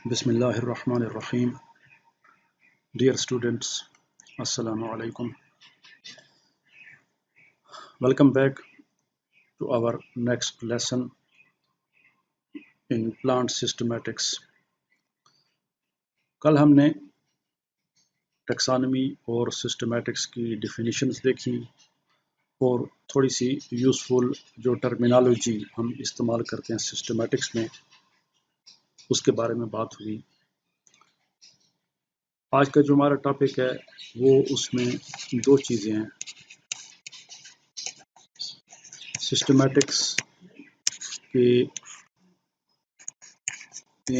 Bismillah ar-Rahman ar-Rahim. Dear students, Assalamu alaikum. Welcome back to our next lesson in plant systematics. कल हमने taxonomy और systematics की definitions देखी और थोड़ी सी यूज़फुल जो टर्मिनोलॉजी हम इस्तेमाल करते हैं सिस्टमैटिक्स में उसके बारे में बात हुई। आज का जो हमारा टॉपिक है वो उसमें दो चीज़ें हैं, सिस्टमैटिक्स के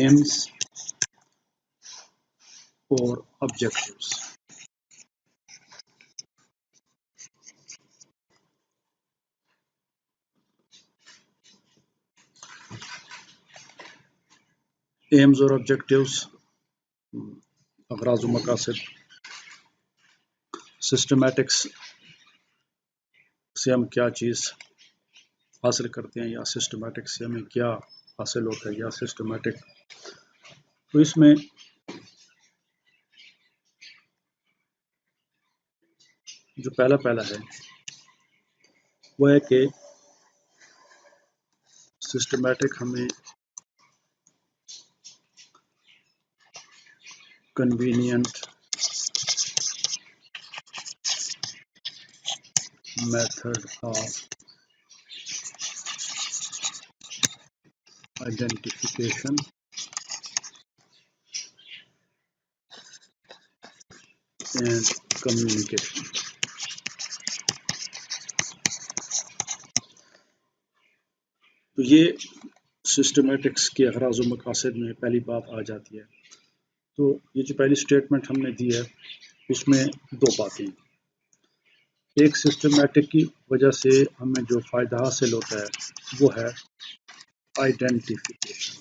एम्स और ऑब्जेक्टिव्स। एम्स और ऑब्जेक्टिव्स, अगराज़ व मकासद। सिस्टमैटिक्स से हम क्या चीज़ हासिल करते हैं या सिस्टमैटिक से हमें क्या हासिल होता है या सिस्टमैटिक। तो इसमें जो पहला है वो है कि सिस्टमैटिक हमें convenient method of identification and communication. तो ये सिस्टमैटिक्स के अगराज़ व मकासद में पहली बात आ जाती है। तो ये जो पहली स्टेटमेंट हमने दी है उसमें दो बातें, एक सिस्टमैटिक की वजह से हमें जो फ़ायदा हासिल होता है वो है आइडेंटिफिकेशन।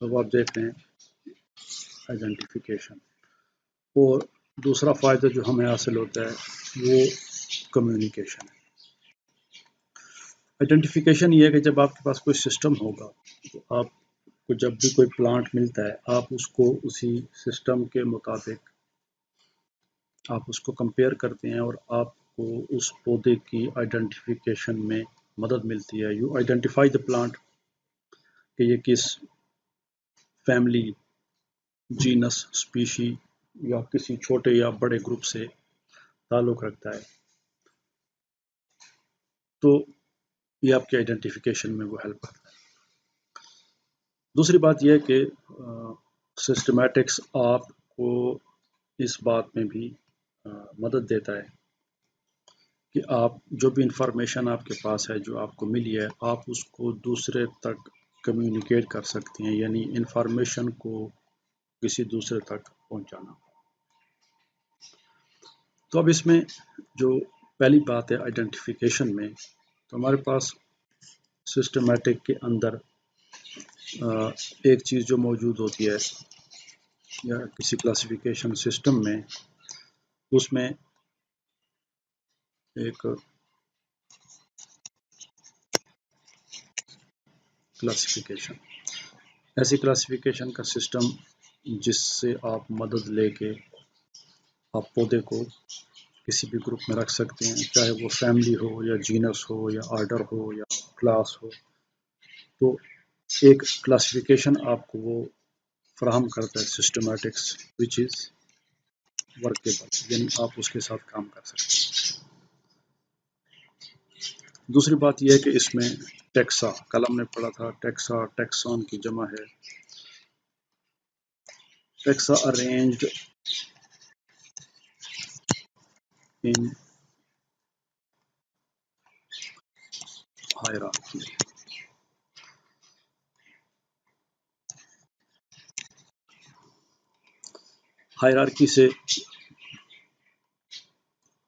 तो आप देख रहे हैं आइडेंटिफिकेशन, और दूसरा फ़ायदा जो हमें हासिल होता है वो कम्युनिकेशन है। आइडेंटिफिकेशन ये है कि जब आपके पास कोई सिस्टम होगा तो आपको जब भी कोई प्लांट मिलता है आप उसको उसी सिस्टम के मुताबिक आप उसको कंपेयर करते हैं और आपको उस पौधे की आइडेंटिफिकेशन में मदद मिलती है। यू आइडेंटिफाई द प्लांट कि ये किस फैमिली, जीनस, स्पीशी या किसी छोटे या बड़े ग्रुप से ताल्लुक़ रखता है। तो ये आपके आइडेंटिफिकेशन में वो हेल्प करता है। दूसरी बात यह है कि सिस्टमैटिक्स आपको इस बात में भी मदद देता है कि आप जो भी इंफॉर्मेशन आपके पास है जो आपको मिली है आप उसको दूसरे तक कम्युनिकेट कर सकते हैं, यानी इंफॉर्मेशन को किसी दूसरे तक पहुंचाना। तो अब इसमें जो पहली बात है आइडेंटिफिकेशन में, तो हमारे पास सिस्टमैटिक के अंदर एक चीज़ जो मौजूद होती है या किसी क्लासिफिकेशन सिस्टम में, उसमें एक क्लासिफिकेशन, ऐसी क्लासिफिकेशन का सिस्टम जिससे आप मदद लेके आप पौधे को किसी भी ग्रुप में रख सकते हैं, चाहे वो फैमिली हो या जीनस हो या ऑर्डर हो या क्लास हो। तो एक क्लासिफिकेशन आपको वो फराहम करता है सिस्टमैटिक्स, विच इज़ वर्केबल, यानी आप उसके साथ काम कर सकते हैं। दूसरी बात यह है कि इसमें टेक्सा, कल हमने पढ़ा था टेक्सा, टेक्सॉन की जमा है। Taxa arranged in hierarchy. Hierarchy से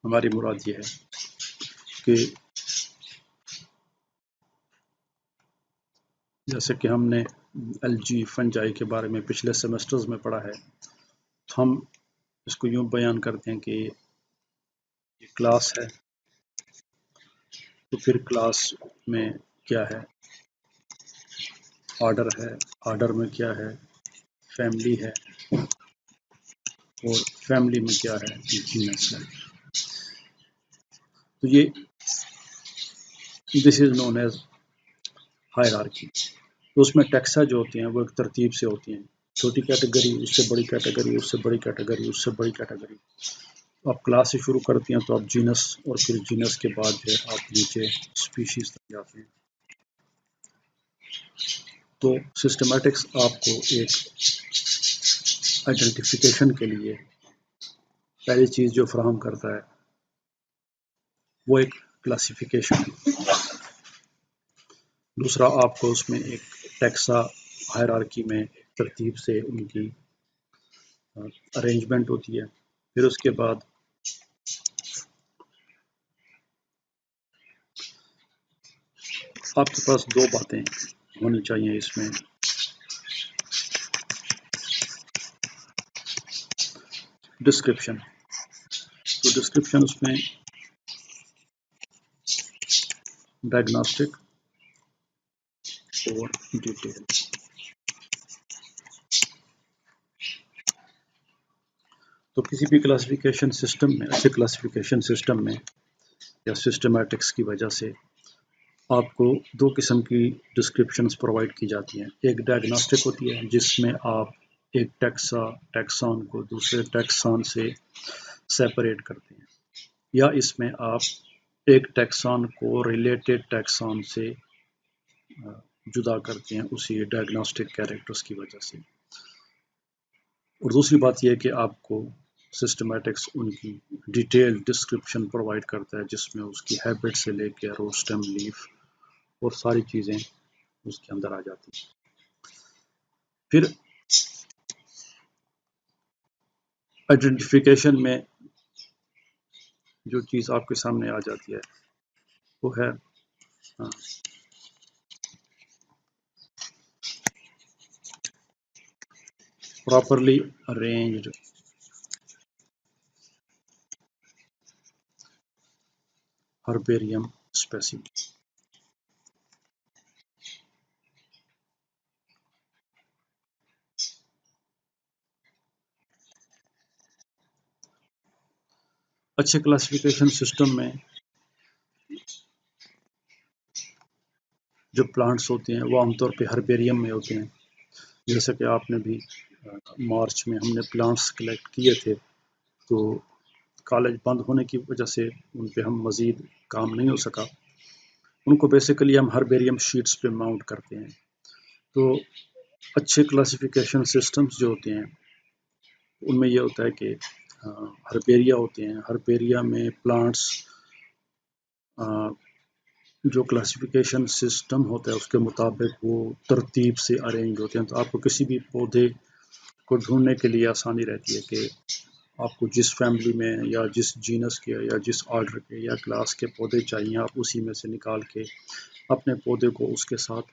हमारी मुराद ये है कि जैसे कि हमने एलजी फंजाई के बारे में पिछले सेमेस्टर्स में पढ़ा है, तो हम इसको यूँ बयान करते हैं कि ये क्लास है, तो फिर क्लास में क्या है, ऑर्डर है, آرڈر میں کیا ہے، فیملی ہے، اور فیملی میں کیا ہے، جینس ہے. تو یہ دس از نون ایز ہائرارکی. تو اس میں ٹیکسا جو ہوتے ہیں وہ ایک ترتیب سے ہوتی ہیں، چھوٹی کیٹیگری، اس سے بڑی کیٹیگری، اس سے بڑی کیٹیگری، اس سے بڑی کیٹیگری. آپ کلاس سے شروع کرتے ہیں تو آپ جینس، اور پھر جینس کے بعد جو ہے آپ نیچے اسپیشیز تک جاتے ہیں. تو سسٹمیٹکس آپ کو ایک آئیڈینٹیفیکیشن کے لیے پہلی چیز جو فراہم کرتا ہے وہ ایک کلاسیفیکیشن ہے. دوسرا آپ کو اس میں ایک ٹیکسا ہائرارکی میں ترتیب سے ان کی ارینجمنٹ ہوتی ہے. پھر اس کے بعد آپ کے پاس دو باتیں ہونی چاہیے اس میں. ڈسکرپشن، تو ڈسکرپشن اس میں ڈائگنوسٹک اور ڈیٹیل. تو کسی بھی کلاسیفیکیشن سسٹم میں، اچھے کلاسیفیکیشن سسٹم میں یا سسٹمیٹکس کی وجہ سے آپ کو دو قسم کی ڈسکرپشنز پرووائڈ کی جاتی ہیں. ایک ڈائگنوسٹک ہوتی ہے جس میں آپ ایک ٹیکسان کو دوسرے ٹیکسان سے سیپریٹ کرتے ہیں، یا اس میں آپ ایک ٹیکسان کو ریلیٹڈ ٹیکسان سے جدا کرتے ہیں اسی ڈائگنوسٹک کیریکٹرز کی وجہ سے. اور دوسری بات یہ ہے کہ آپ کو سسٹمیٹکس ان کی ڈیٹیل ڈسکرپشن پرووائڈ کرتا ہے جس میں اس کی ہیبٹ سے لے کے روٹ سٹیم لیف اور ساری چیزیں اس کے اندر آ جاتی ہیں. پھر آئیڈینٹیفیکیشن میں جو چیز آپ کے سامنے آ جاتی ہے وہ ہے پراپرلی ارینجڈ ہربیریم اسپیسیمن. اچھے کلاسیفیکیشن سسٹم میں جو پلانٹس ہوتے ہیں وہ عام طور پہ ہربیریم میں ہوتے ہیں. جیسا کہ آپ نے بھی مارچ میں ہم نے پلانٹس کلیکٹ کیے تھے، تو کالج بند ہونے کی وجہ سے ان پہ ہم مزید کام نہیں ہو سکا. ان کو بیسیکلی ہم ہربیریم شیٹس پہ ماؤنٹ کرتے ہیں. تو اچھے کلاسیفیکیشن سسٹمز جو ہوتے ہیں ان میں یہ ہوتا ہے کہ ہربیریا ہوتے ہیں. ہربیریا میں پلانٹس جو کلاسیفیکیشن سسٹم ہوتا ہے اس کے مطابق وہ ترتیب سے ارینج ہوتے ہیں. تو آپ کو کسی بھی پودے کو ڈھونڈنے کے لیے آسانی رہتی ہے کہ آپ کو جس فیملی میں یا جس جینس کے یا جس آرڈر کے یا کلاس کے پودے چاہیے آپ اسی میں سے نکال کے اپنے پودے کو اس کے ساتھ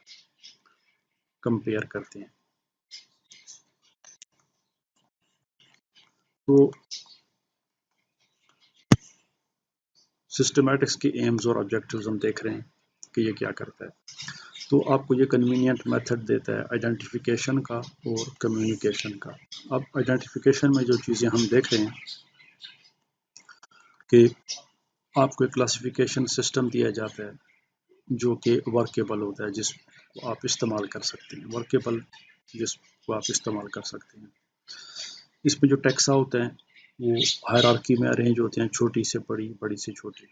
کمپیئر کرتے ہیں. تو سسٹمیٹکس کی ایمز اور آبجیکٹیوز ہم دیکھ رہے ہیں کہ یہ کیا کرتا ہے. تو آپ کو یہ کنوینئنٹ میتھڈ دیتا ہے آئیڈینٹیفیکیشن کا اور کمیونیکیشن کا. اب آئیڈینٹیفیکیشن میں جو چیزیں ہم دیکھ رہے ہیں کہ آپ کو ایک کلاسیفیکیشن سسٹم دیا جاتا ہے جو کہ ورکیبل ہوتا ہے، جس کو آپ استعمال کر سکتے ہیں. ورکیبل جس کو آپ استعمال کر سکتے ہیں. اس میں جو ٹیکسا ہوتا ہے وہ ہائرارکی میں ارینج ہوتے ہیں، چھوٹی سے بڑی، بڑی سے چھوٹی.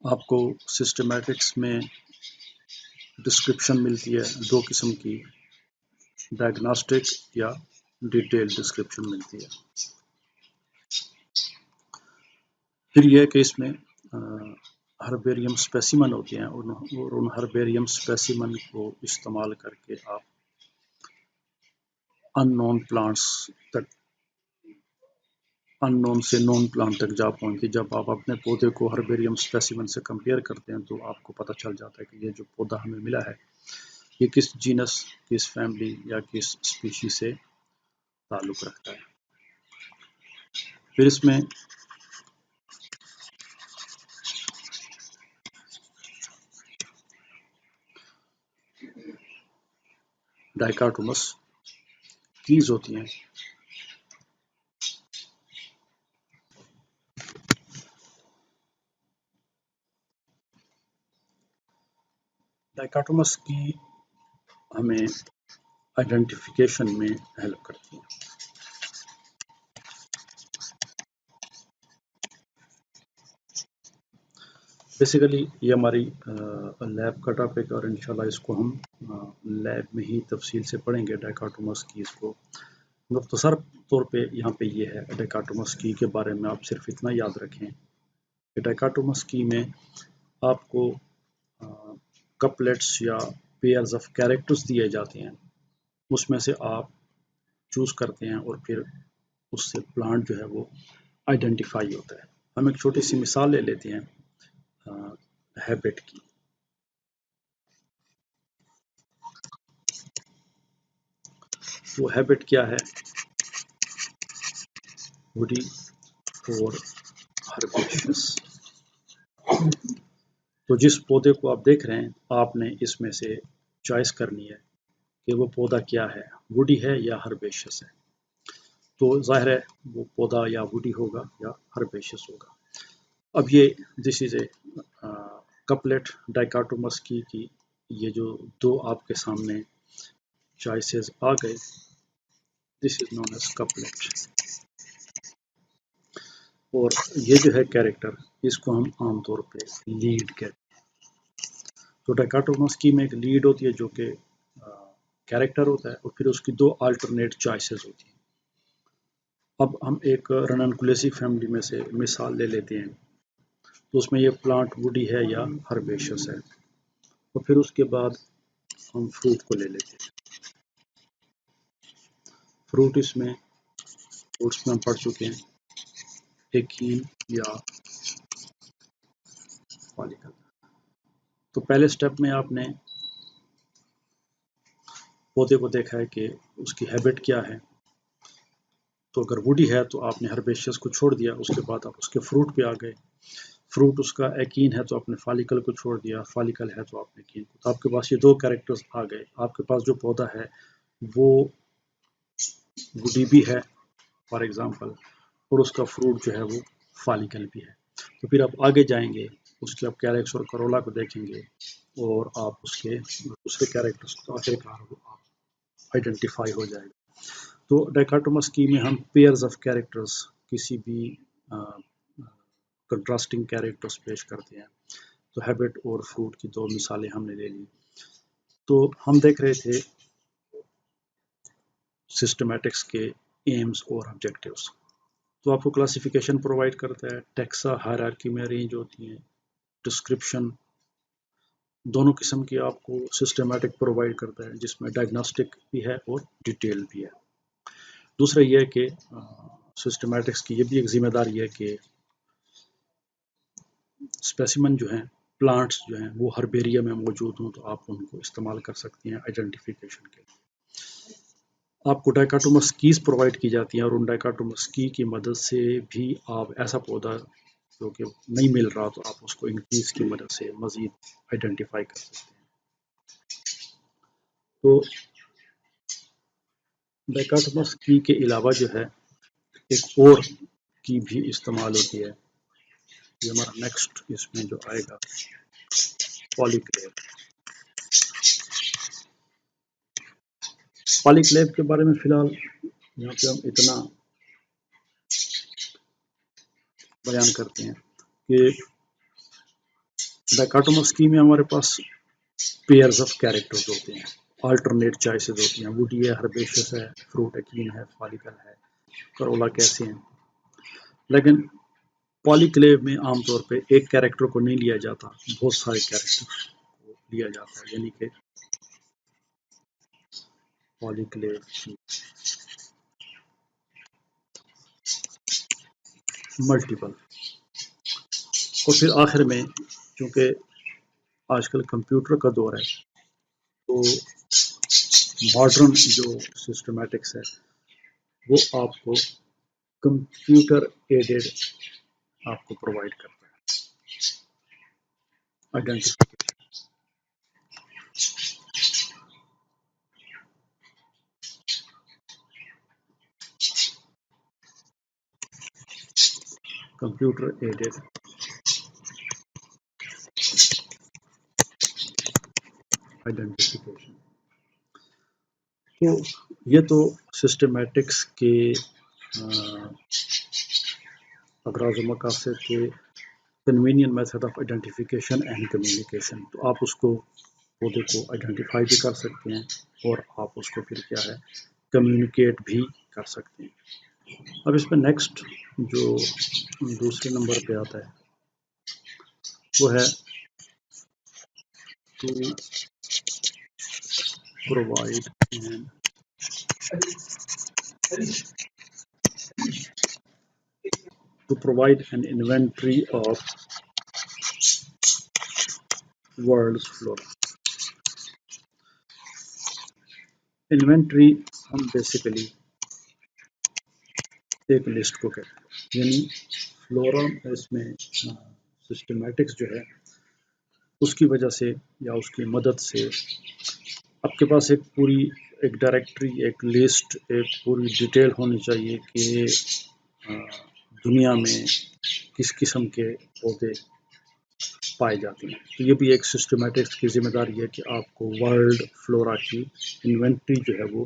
آپ کو سسٹمیٹکس میں ڈسکرپشن ملتی ہے دو قسم کی، ڈائگنوسٹک یا ڈیٹیل ڈسکرپشن ملتی ہے. پھر یہ ہے کہ اس میں ہربیریم اسپیسیمن ہوتے ہیں اور ان ہربیریم اسپیسیمن کو استعمال کر کے آپ ان نون پلانٹس تک، ان نون سے نون پلانٹ تک جا پہنچتے. جب آپ اپنے پودے کو ہربیریم اسپیسیمن سے کمپیئر کرتے ہیں تو آپ کو پتہ چل جاتا ہے کہ یہ جو پودا ہمیں ملا ہے یہ کس جینس، کس فیملی یا کس اسپیشی سے تعلق رکھتا ہے. پھر اس میں डाइकोटोमस कीज होती हैं। डाइकोटोमस की हमें आइडेंटिफिकेशन में हेल्प करती हैं। बेसिकली ये हमारी लैब का टॉपिक और इंशाल्लाह इसको हम लैब में ही तफसील से पढ़ेंगे डाइकोटोमस कीज को। मुख्तसर तौर पे यहाँ पे ये है डाइकोटोमस की के बारे में आप सिर्फ इतना याद रखें कि डाइकोटोमस की में आपको कपलेट्स या पेयर्स ऑफ कैरेक्टर्स दिए जाते हैं, उसमें से आप चूज करते हैं और फिर उससे प्लांट जो है वो आइडेंटिफाई होता है। हम एक छोटी सी मिसाल ले लेते हैं हैबिट की। वो हैबिट क्या है? वुडी और हर्बेशियस। तो जिस पौधे को आप देख रहे हैं आपने इसमें से चॉइस करनी है कि वो पौधा क्या है, वुडी है या हर्बेशियस है। तो जाहिर है वो पौधा या वुडी होगा या हर्बेशियस होगा। अब ये this is a couplet dichotomous की ये जो दो आपके सामने चॉइसेस आ गए, this is known as couplet. और ये जो है कैरेक्टर, इसको हम आमतौर पे लीड कहते हैं। तो डाइकोटोमस की में एक लीड होती है जो कि कैरेक्टर होता है, और फिर उसकी दो अल्टरनेट चॉइसेस होती हैं। अब हम एक रननकुलेसी फैमिली में से मिसाल ले लेते हैं। तो उसमें ये प्लांट वुडी है या हर्बेशियस है। और फिर उसके बाद हम फ्रूट को ले लेते हैं। फ्रूट्स में हम पढ़ चुके हैं, एकीन या फॉलिकल। तो पहले स्टेप में आपने पौधे को देखा है कि उसकी हैबिट क्या है। तो अगर वुडी है तो आपने हर्बेशियस को छोड़ दिया, उसके बाद आप उसके फ्रूट पे आ गए। फ्रूट उसका एकीन है तो आपने फॉलिकल को छोड़ दिया, फॉलिकल है तो आपने एकीन को। तो आपके पास ये दो कैरेक्टर्स आ गए। आपके पास जो पौधा है वो वुडी भी है फॉर एग्जांपल, और उसका फ्रूट जो है वो फॉलिकल भी है। तो फिर आप आगे जाएंगे, उसके आप कैरेक्स और करोला को देखेंगे और आप उसके दूसरे कैरेक्टर्स को आखिरकार वो आप आइडेंटिफाई हो जाएगा। तो डाइकोटोमस की में हम पेयर्स ऑफ कैरेक्टर्स, किसी भी कंट्रास्टिंग कैरेक्टर्स पेश करते हैं। तो हैबिट और फ्रूट की दो मिसालें हमने ले ली। तो हम देख रहे थे सिस्टमैटिक्स के एम्स और ऑब्जेक्टिव्स। तो आपको क्लासिफिकेशन प्रोवाइड करता है, टेक्सा हायरार्की में अरेंज होती हैं, डिस्क्रिप्शन दोनों किस्म की आपको सिस्टमैटिक प्रोवाइड करता है, जिसमें डायग्नोस्टिक भी है और डिटेल भी है। दूसरा ये है कि सिस्टमैटिक्स की ये भी एक जिम्मेदारी है कि स्पेसिमन जो हैं, प्लांट्स जो हैं वो हर्बेरियम में मौजूद हों, तो आप उनको इस्तेमाल कर सकती हैं आइडेंटिफिकेशन के लिए। आपको डाइकोटोमस कीज प्रोवाइड की जाती हैं और उन डाइकोटोमस की मदद से भी आप ऐसा पौधा जो कि नहीं मिल रहा तो आप उसको इन कीज की मदद से मजीद आइडेंटिफाई कर सकते हैं। तो डाइकोटोमस के अलावा जो है एक और की भी इस्तेमाल होती है। ये हमारा नेक्स्ट इसमें जो आएगा पॉलीक्लेव। पॉलीक्लेव के बारे में फिलहाल यहाँ पे हम इतना बयान करते हैं कि डाइकोटोमस की में हमारे पास पेयर्स ऑफ कैरेक्टर्स होते हैं, अल्टरनेट चॉइसेस होती हैं। वुडी है, हर्बेशियस है, फ्रूट एकीन है, फॉलिकल है, करोला कैसे हैं। लेकिन पॉलीक्लेव में आमतौर पे एक कैरेक्टर को नहीं लिया जाता, बहुत सारे कैरेक्टर को लिया जाता है, यानी कि पॉलीक्लेव मल्टीपल। और फिर आखिर में, चूंकि आजकल कंप्यूटर का दौर है, तो मॉडर्न जो सिस्टमैटिक्स है वो आपको कंप्यूटर एडेड आपको प्रोवाइड करता है आइडेंटिफिकेशन। Computer aided identification. तो ये तो सिस्टमैटिक्स के अगराज़ व मकासद के convenient method of identification and communication. तो आप उसको पौधे को आइडेंटिफाई भी कर सकते हैं और आप उसको फिर क्या है कम्युनिकेट भी कर सकते हैं। अब इसमें नेक्स्ट जो दूसरे नंबर पे आता है वो है to provide an inventory of world's flora. Inventory हम बेसिकली एक लिस्ट को कहते हैं, यानी फ्लोरा इसमें सिस्टमैटिक्स जो है उसकी वजह से या उसकी मदद से आपके पास एक पूरी एक डायरेक्टरी, एक लिस्ट, एक पूरी डिटेल होनी चाहिए कि दुनिया में किस किस्म के पौधे पाए जाते हैं। तो ये भी एक सिस्टमैटिक्स की जिम्मेदारी है कि आपको वर्ल्ड फ्लोरा की इन्वेंटरी जो है वो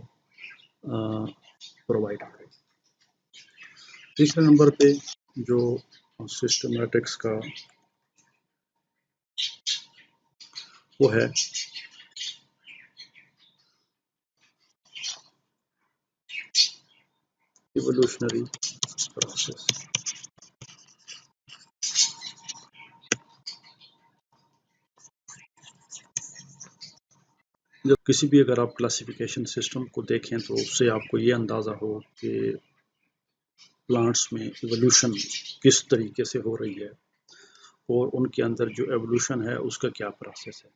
प्रोवाइड करे। तीसरे नंबर पे जो सिस्टमैटिक्स का वो है इवोल्यूशनरी प्रोसेस। जब किसी भी अगर आप क्लासिफिकेशन सिस्टम को देखें तो उससे आपको ये अंदाज़ा हो कि प्लांट्स में इवोल्यूशन किस तरीके से हो रही है और उनके अंदर जो एवोल्यूशन है उसका क्या प्रोसेस है,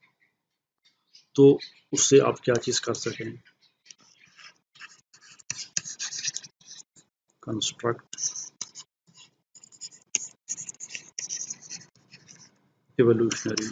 तो उससे आप क्या चीज़ कर सकें, कंस्ट्रक्ट evolutionary